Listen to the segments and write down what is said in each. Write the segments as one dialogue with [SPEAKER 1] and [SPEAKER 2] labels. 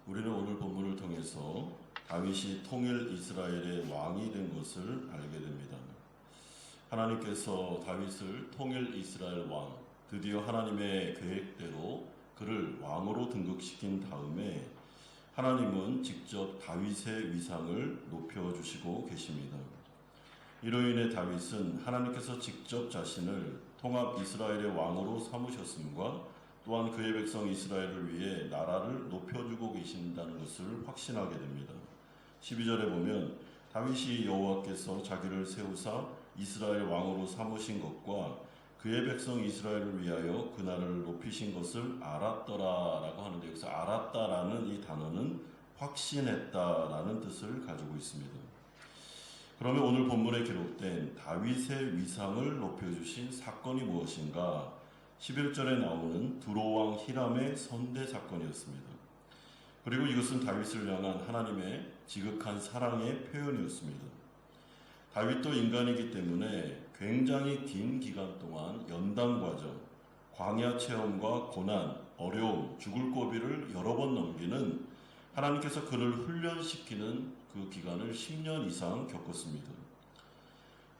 [SPEAKER 1] 우리는 오늘 본문을 통해서 다윗이 통일 이스라엘의 왕이 된 것을 알게 됩니다. 하나님께서 다윗을 통일 이스라엘 왕, 드디어 하나님의 계획대로 그를 왕으로 등극시킨 다음에 하나님은 직접 다윗의 위상을 높여주시고 계십니다. 이로 인해 다윗은 하나님께서 직접 자신을 통합 이스라엘의 왕으로 삼으셨음과 또한 그의 백성 이스라엘을 위해 나라를 높여주고 계신다는 것을 확신하게 됩니다. 12절에 보면 다윗이 여호와께서 자기를 세우사 이스라엘 왕으로 삼으신 것과 그의 백성 이스라엘을 위하여 그 나라를 높이신 것을 알았더라 라고 하는데, 여기서 알았다라는 이 단어는 확신했다라는 뜻을 가지고 있습니다. 그러면 오늘 본문에 기록된 다윗의 위상을 높여주신 사건이 무엇인가? 11절에 나오는 두로왕 히람의 선대 사건이었습니다. 그리고 이것은 다윗을 향한 하나님의 지극한 사랑의 표현이었습니다. 다윗도 인간이기 때문에 굉장히 긴 기간 동안 연단 과정, 광야 체험과 고난, 어려움, 죽을 고비를 여러 번 넘기는 하나님께서 그를 훈련시키는 그 기간을 10년 이상 겪었습니다.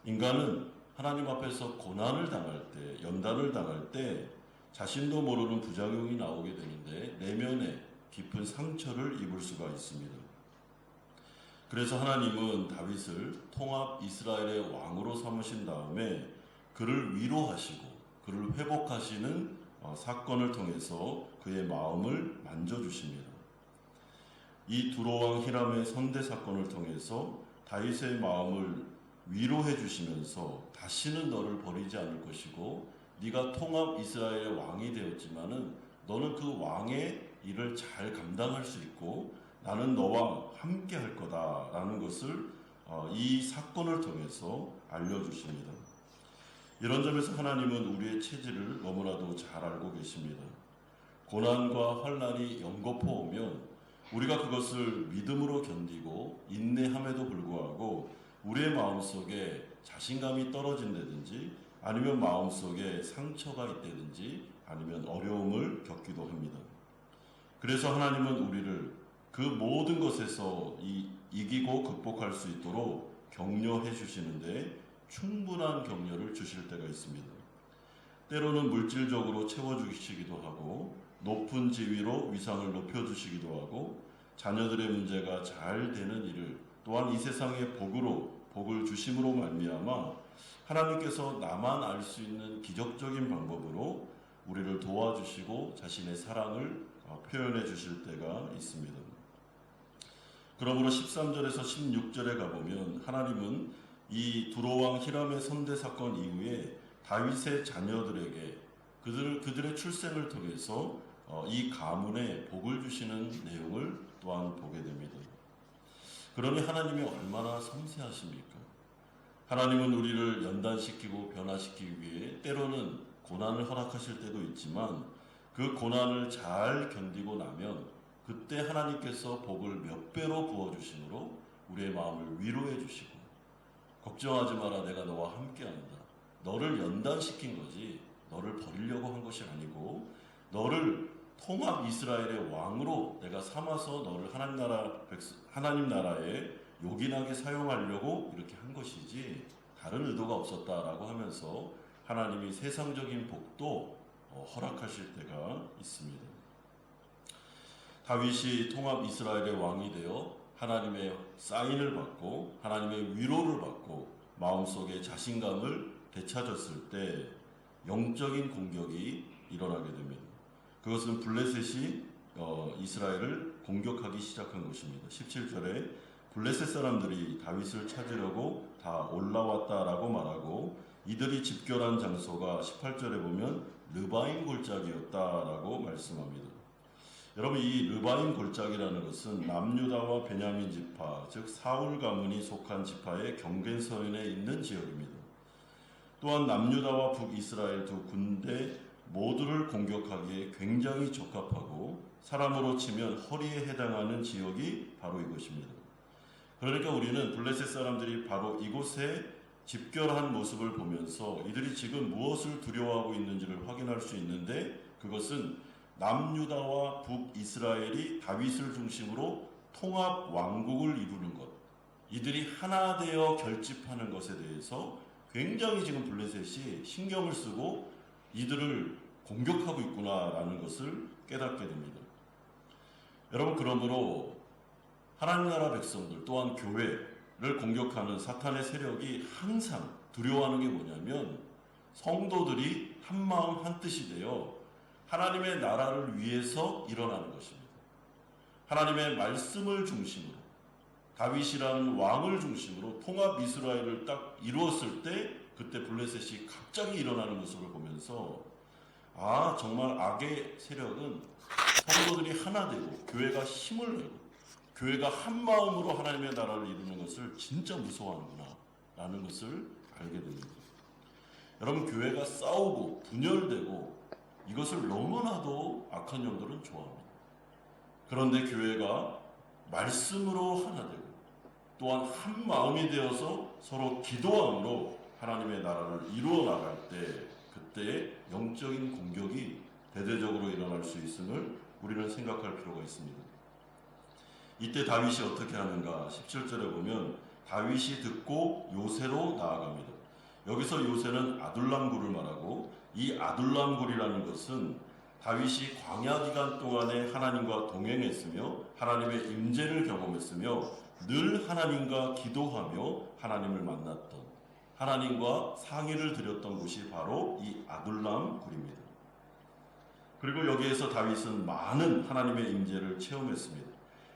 [SPEAKER 1] 인간은 하나님 앞에서 고난을 당할 때, 연단을 당할 때 자신도 모르는 부작용이 나오게 되는데 내면에 깊은 상처를 입을 수가 있습니다. 그래서 하나님은 다윗을 통합 이스라엘의 왕으로 삼으신 다음에 그를 위로하시고 그를 회복하시는 사건을 통해서 그의 마음을 만져주십니다. 이 두로왕 히람의 선대 사건을 통해서 다윗의 마음을 위로해 주시면서 다시는 너를 버리지 않을 것이고 네가 통합 이스라엘의 왕이 되었지만은 너는 그 왕의 일을 잘 감당할 수 있고 나는 너와 함께 할 거다라는 것을 이 사건을 통해서 알려주십니다. 이런 점에서 하나님은 우리의 체질을 너무나도 잘 알고 계십니다. 고난과 환난이 연거푸 오면 우리가 그것을 믿음으로 견디고 인내함에도 불구하고 우리의 마음속에 자신감이 떨어진다든지 아니면 마음속에 상처가 있다든지 아니면 어려움을 겪기도 합니다. 그래서 하나님은 우리를 그 모든 것에서 이기고 극복할 수 있도록 격려해 주시는데 충분한 격려를 주실 때가 있습니다. 때로는 물질적으로 채워주시기도 하고 높은 지위로 위상을 높여주시기도 하고 자녀들의 문제가 잘 되는 일을 또한 이 세상의 복을 주심으로 말미암아 하나님께서 나만 알 수 있는 기적적인 방법으로 우리를 도와주시고 자신의 사랑을 표현해 주실 때가 있습니다. 그러므로 13절에서 16절에 가보면 하나님은 이 두로왕 히람의 선대 사건 이후에 다윗의 자녀들에게 그들의 출생을 통해서 이 가문에 복을 주시는 내용을 또한 보게 됩니다. 그러니 하나님이 얼마나 섬세하십니까? 하나님은 우리를 연단시키고 변화시키기 위해 때로는 고난을 허락하실 때도 있지만 그 고난을 잘 견디고 나면 그때 하나님께서 복을 몇 배로 부어주심으로 우리의 마음을 위로해 주시고 걱정하지 마라 내가 너와 함께한다. 너를 연단시킨 거지 너를 버리려고 한 것이 아니고 너를 통합 이스라엘의 왕으로 내가 삼아서 너를 하나님 나라에 요긴하게 사용하려고 이렇게 한 것이지 다른 의도가 없었다라고 하면서 하나님이 세상적인 복도 허락하실 때가 있습니다. 다윗이 통합 이스라엘의 왕이 되어 하나님의 사인을 받고 하나님의 위로를 받고 마음속에 자신감을 되찾았을 때 영적인 공격이 일어나게 됩니다. 그것은 블레셋이 이스라엘을 공격하기 시작한 것입니다. 17절에 블레셋 사람들이 다윗을 찾으려고 다 올라왔다라고 말하고 이들이 집결한 장소가 18절에 보면 르바임 골짜기였다라고 말씀합니다. 여러분 이 르바임 골짜기라는 것은 남유다와 베냐민 지파 즉 사울 가문이 속한 지파의 경계선에 있는 지역입니다. 또한 남유다와 북이스라엘 두 군대 모두를 공격하기에 굉장히 적합하고 사람으로 치면 허리에 해당하는 지역이 바로 이곳입니다. 그러니까 우리는 블레셋 사람들이 바로 이곳에 집결한 모습을 보면서 이들이 지금 무엇을 두려워하고 있는지를 확인할 수 있는데 그것은 남유다와 북이스라엘이 다윗을 중심으로 통합 왕국을 이루는 것, 이들이 하나 되어 결집하는 것에 대해서 굉장히 지금 블레셋이 신경을 쓰고 이들을 공격하고 있구나라는 것을 깨닫게 됩니다. 여러분, 그러므로 하나님 나라 백성들 또한 교회를 공격하는 사탄의 세력이 항상 두려워하는 게 뭐냐면 성도들이 한마음 한뜻이 되어 하나님의 나라를 위해서 일어나는 것입니다. 하나님의 말씀을 중심으로 다윗이라는 왕을 중심으로 통합 이스라엘을 딱 이루었을 때 그때 블레셋이 갑자기 일어나는 모습을 보면서 정말 악의 세력은 성도들이 하나 되고 교회가 힘을 내고 교회가 한 마음으로 하나님의 나라를 이루는 것을 진짜 무서워하는구나 라는 것을 알게 됩니다. 여러분, 교회가 싸우고 분열되고 이것을 너무나도 악한 영들은 좋아합니다. 그런데 교회가 말씀으로 하나 되고 또한 한 마음이 되어서 서로 기도함으로 하나님의 나라를 이루어 나갈 때 그때 영적인 공격이 대대적으로 일어날 수 있음을 우리는 생각할 필요가 있습니다. 이때 다윗이 어떻게 하는가? 17절에 보면 다윗이 듣고 요새로 나아갑니다. 여기서 요새는 아둘람굴을 말하고 이 아둘람굴이라는 것은 다윗이 광야 기간 동안에 하나님과 동행했으며 하나님의 임재를 경험했으며 늘 하나님과 기도하며 하나님을 만났던 하나님과 상의를 드렸던 곳이 바로 이 아둘람굴입니다. 그리고 여기에서 다윗은 많은 하나님의 임재를 체험했습니다.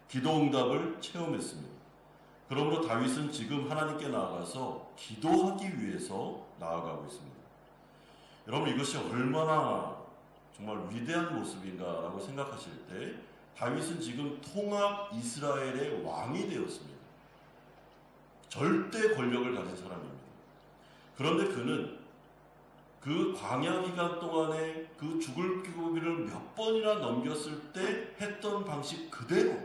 [SPEAKER 1] 기도응답을 체험했습니다. 그러므로 다윗은 지금 하나님께 나아가서 기도하기 위해서 나아가고 있습니다. 여러분, 이것이 얼마나 정말 위대한 모습인가라고 생각하실 때 다윗은 지금 통합 이스라엘의 왕이 되었습니다. 절대 권력을 가진 사람입니다. 그런데 그는 그 광야 기간 동안에 그 죽을 고비를 몇 번이나 넘겼을 때 했던 방식 그대로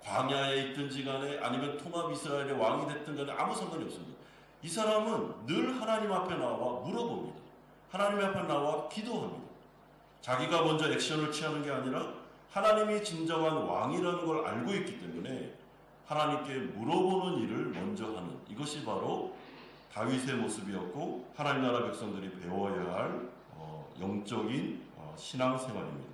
[SPEAKER 1] 광야에 있든지 간에 아니면 통합 이스라엘의 왕이 됐든 간에 아무 상관이 없습니다. 이 사람은 늘 하나님 앞에 나와 물어봅니다. 하나님 앞에 나와 기도합니다. 자기가 먼저 액션을 취하는 게 아니라 하나님이 진정한 왕이라는 걸 알고 있기 때문에 하나님께 물어보는 일을 먼저 하는 이것이 바로 다윗의 모습이었고 하나님 나라 백성들이 배워야 할 영적인 신앙생활입니다.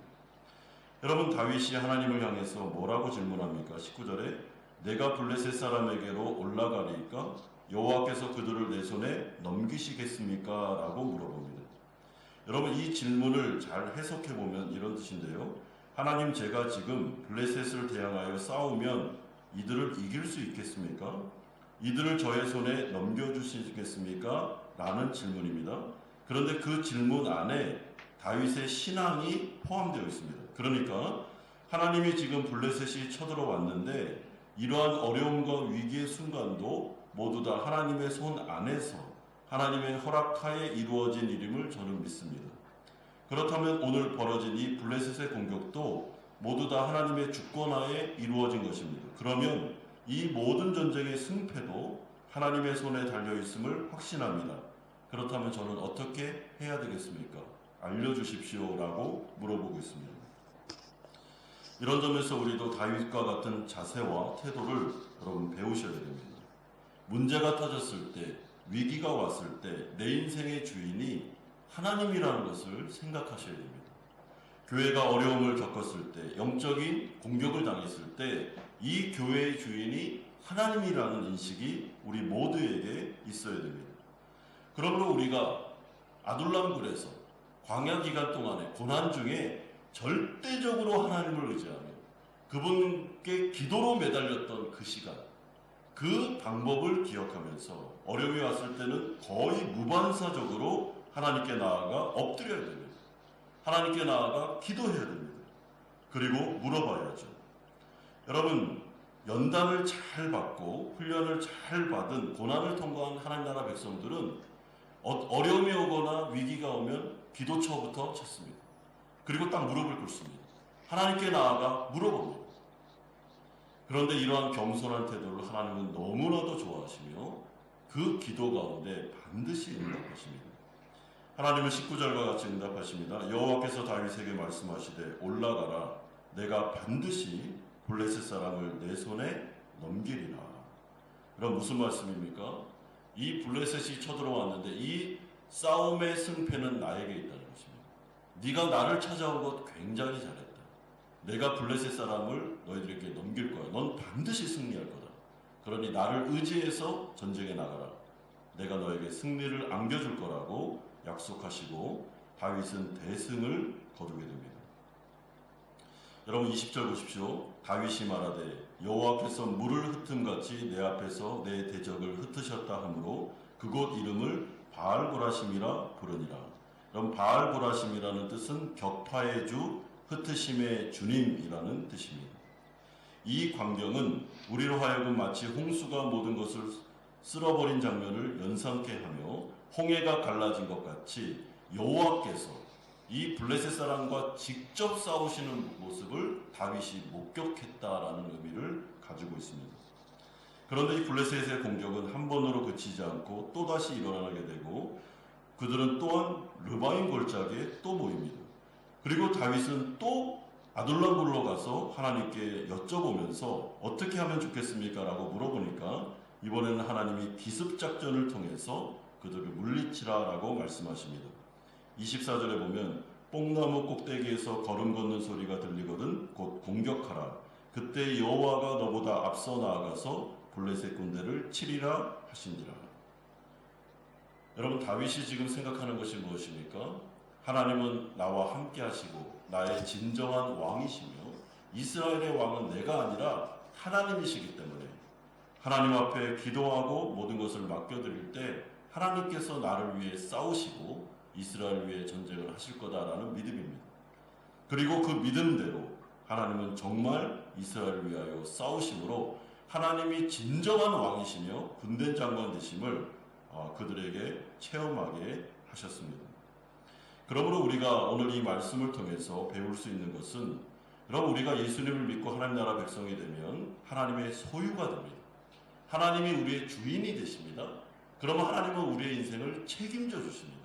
[SPEAKER 1] 여러분, 다윗이 하나님을 향해서 뭐라고 질문합니까? 19절에 내가 블레셋 사람에게로 올라가리이까? 여호와께서 그들을 내 손에 넘기시겠습니까? 라고 물어봅니다. 여러분, 이 질문을 잘 해석해보면 이런 뜻인데요. 하나님, 제가 지금 블레셋을 대항하여 싸우면 이들을 이길 수 있겠습니까? 이들을 저의 손에 넘겨주시겠습니까? 라는 질문입니다. 그런데 그 질문 안에 다윗의 신앙이 포함되어 있습니다. 그러니까 하나님이 지금 블레셋이 쳐들어왔는데 이러한 어려움과 위기의 순간도 모두 다 하나님의 손 안에서 하나님의 허락하에 이루어진 일임을 저는 믿습니다. 그렇다면 오늘 벌어진 이 블레셋의 공격도 모두 다 하나님의 주권하에 이루어진 것입니다. 그러면 이 모든 전쟁의 승패도 하나님의 손에 달려있음을 확신합니다. 그렇다면 저는 어떻게 해야 되겠습니까? 알려주십시오 라고 물어보고 있습니다. 이런 점에서 우리도 다윗과 같은 자세와 태도를 여러분 배우셔야 됩니다. 문제가 터졌을 때, 위기가 왔을 때 내 인생의 주인이 하나님이라는 것을 생각하셔야 됩니다. 교회가 어려움을 겪었을 때, 영적인 공격을 당했을 때 이 교회의 주인이 하나님이라는 인식이 우리 모두에게 있어야 됩니다. 그러므로 우리가 아둘람굴에서 광야 기간 동안에 고난 중에 절대적으로 하나님을 의지하며 그분께 기도로 매달렸던 그 시간, 그 방법을 기억하면서 어려움이 왔을 때는 거의 무반사적으로 하나님께 나아가 엎드려야 됩니다. 하나님께 나아가 기도해야 됩니다. 그리고 물어봐야죠. 여러분, 연단을 잘 받고 훈련을 잘 받은 고난을 통과한 하나님 나라 백성들은 어려움이 오거나 위기가 오면 기도처부터 찾습니다. 그리고 딱 무릎을 꿇습니다. 하나님께 나아가 물어봅니다. 그런데 이러한 겸손한 태도를 하나님은 너무나도 좋아하시며 그 기도 가운데 반드시 응답하십니다. 하나님은 19절과 같이 응답하십니다. 여호와께서 다윗에게 말씀하시되 올라가라. 내가 반드시 블레셋 사람을 내 손에 넘기리라. 그럼 무슨 말씀입니까? 이 블레셋이 쳐들어왔는데 이 싸움의 승패는 나에게 있다는 것입니다. 네가 나를 찾아온 것 굉장히 잘했다. 내가 블레셋 사람을 너희들에게 넘길 거야. 넌 반드시 승리할 거다. 그러니 나를 의지해서 전쟁에 나가라. 내가 너에게 승리를 안겨줄 거라고 약속하시고 다윗은 대승을 거두게 됩니다. 여러분 20절 보십시오. 다윗이 말하되 여호와께서 물을 흩음같이 내 앞에서 내 대적을 흩으셨다 하므로 그곳 이름을 바알보라심이라 부르니라. 그럼 바알보라심이라는 뜻은 격파의 주, 흩으심의 주님이라는 뜻입니다. 이 광경은 우리로 하여금 마치 홍수가 모든 것을 쓸어버린 장면을 연상케 하며 홍해가 갈라진 것 같이 여호와께서 이 블레셋 사람과 직접 싸우시는 모습을 다윗이 목격했다라는 의미를 가지고 있습니다. 그런데 이 블레셋의 공격은 한 번으로 그치지 않고 또다시 일어나게 되고 그들은 또한 르바임 골짜기에 또 모입니다. 그리고 다윗은 또 아둘람굴로 가서 하나님께 여쭤보면서 어떻게 하면 좋겠습니까? 라고 물어보니까 이번에는 하나님이 기습작전을 통해서 그들을 물리치라 라고 말씀하십니다. 24절에 보면 뽕나무 꼭대기에서 걸음 걷는 소리가 들리거든 곧 공격하라. 그때 여호와가 너보다 앞서 나아가서 블레셋 군대를 치리라 하신지라. 여러분 다윗이 지금 생각하는 것이 무엇입니까? 하나님은 나와 함께 하시고 나의 진정한 왕이시며 이스라엘의 왕은 내가 아니라 하나님이시기 때문에 하나님 앞에 기도하고 모든 것을 맡겨드릴 때 하나님께서 나를 위해 싸우시고 이스라엘 위해 전쟁을 하실 거다라는 믿음입니다. 그리고 그 믿음대로 하나님은 정말 이스라엘을 위하여 싸우심으로 하나님이 진정한 왕이시며 군대 장관 되심을 그들에게 체험하게 하셨습니다. 그러므로 우리가 오늘 이 말씀을 통해서 배울 수 있는 것은 여러분 우리가 예수님을 믿고 하나님 나라 백성이 되면 하나님의 소유가 됩니다. 하나님이 우리의 주인이 되십니다. 그러면 하나님은 우리의 인생을 책임져 주십니다.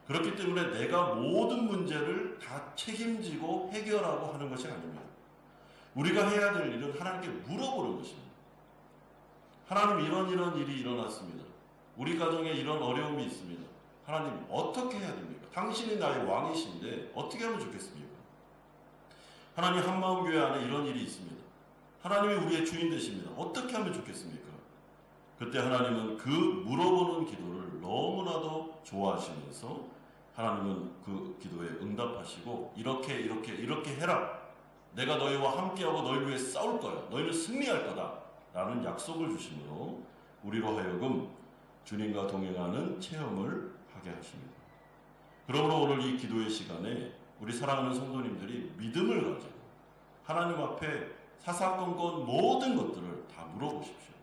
[SPEAKER 1] 그렇기 때문에 내가 모든 문제를 다 책임지고 해결하고 하는 것이 아닙니다. 우리가 해야 될 일은 하나님께 물어보는 것입니다. 하나님 이런 일이 일어났습니다. 우리 가정에 이런 어려움이 있습니다. 하나님 어떻게 해야 됩니까? 당신이 나의 왕이신데 어떻게 하면 좋겠습니까? 하나님 한마음교회 안에 이런 일이 있습니다. 하나님이 우리의 주인 되십니다. 어떻게 하면 좋겠습니까? 그때 하나님은 그 물어보는 기도를 너무나도 좋아하시면서 하나님은 그 기도에 응답하시고 이렇게 해라. 내가 너희와 함께하고 너희를 위해 싸울 거야. 너희는 승리할 거다. 라는 약속을 주시므로 우리로 하여금 주님과 동행하는 체험을 하게 하십니다. 그러므로 오늘 이 기도의 시간에 우리 사랑하는 성도님들이 믿음을 가지고 하나님 앞에 사사건건 모든 것들을 다 물어보십시오.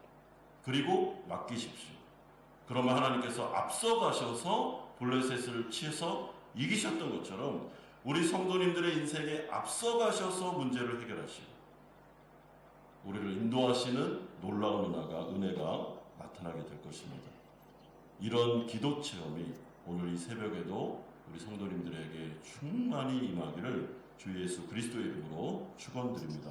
[SPEAKER 1] 그리고 맡기십시오. 그러면 하나님께서 앞서가셔서 블레셋을 치서 이기셨던 것처럼 우리 성도님들의 인생에 앞서가셔서 문제를 해결하시고 우리를 인도하시는 놀라운 은혜가 나타나게 될 것입니다. 이런 기도 체험이 오늘 이 새벽에도 우리 성도님들에게 충만히 임하기를 주 예수 그리스도의 이름으로 축원드립니다.